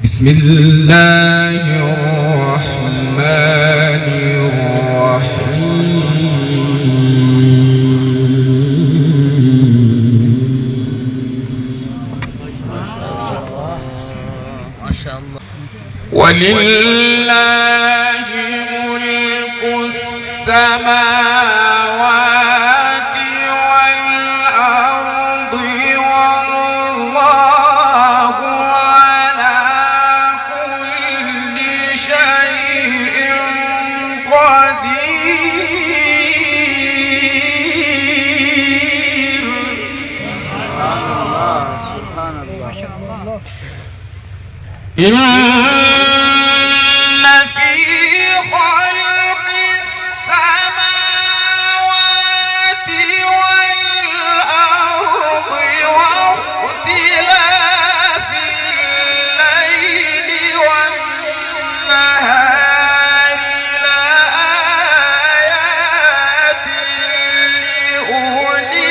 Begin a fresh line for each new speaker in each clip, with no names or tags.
بسم الله الرحمن الرحيم.
ما شاء الله.
ولله ملك السماوات والأرض والله على كل شيء قدير.
سبحان الله ما شاء الله.
إن في خلق السماوات والأرض واختلاف الليل والنهار لآيات لأولي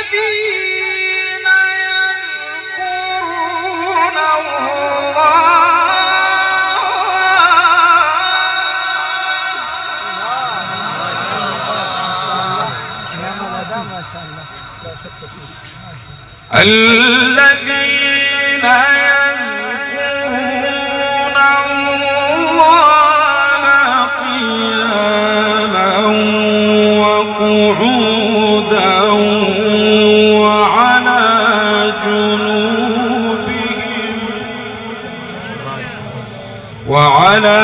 الذين يذكرون الذين يذكرون الله قياما وقعودا وعلى جنوبهم وعلى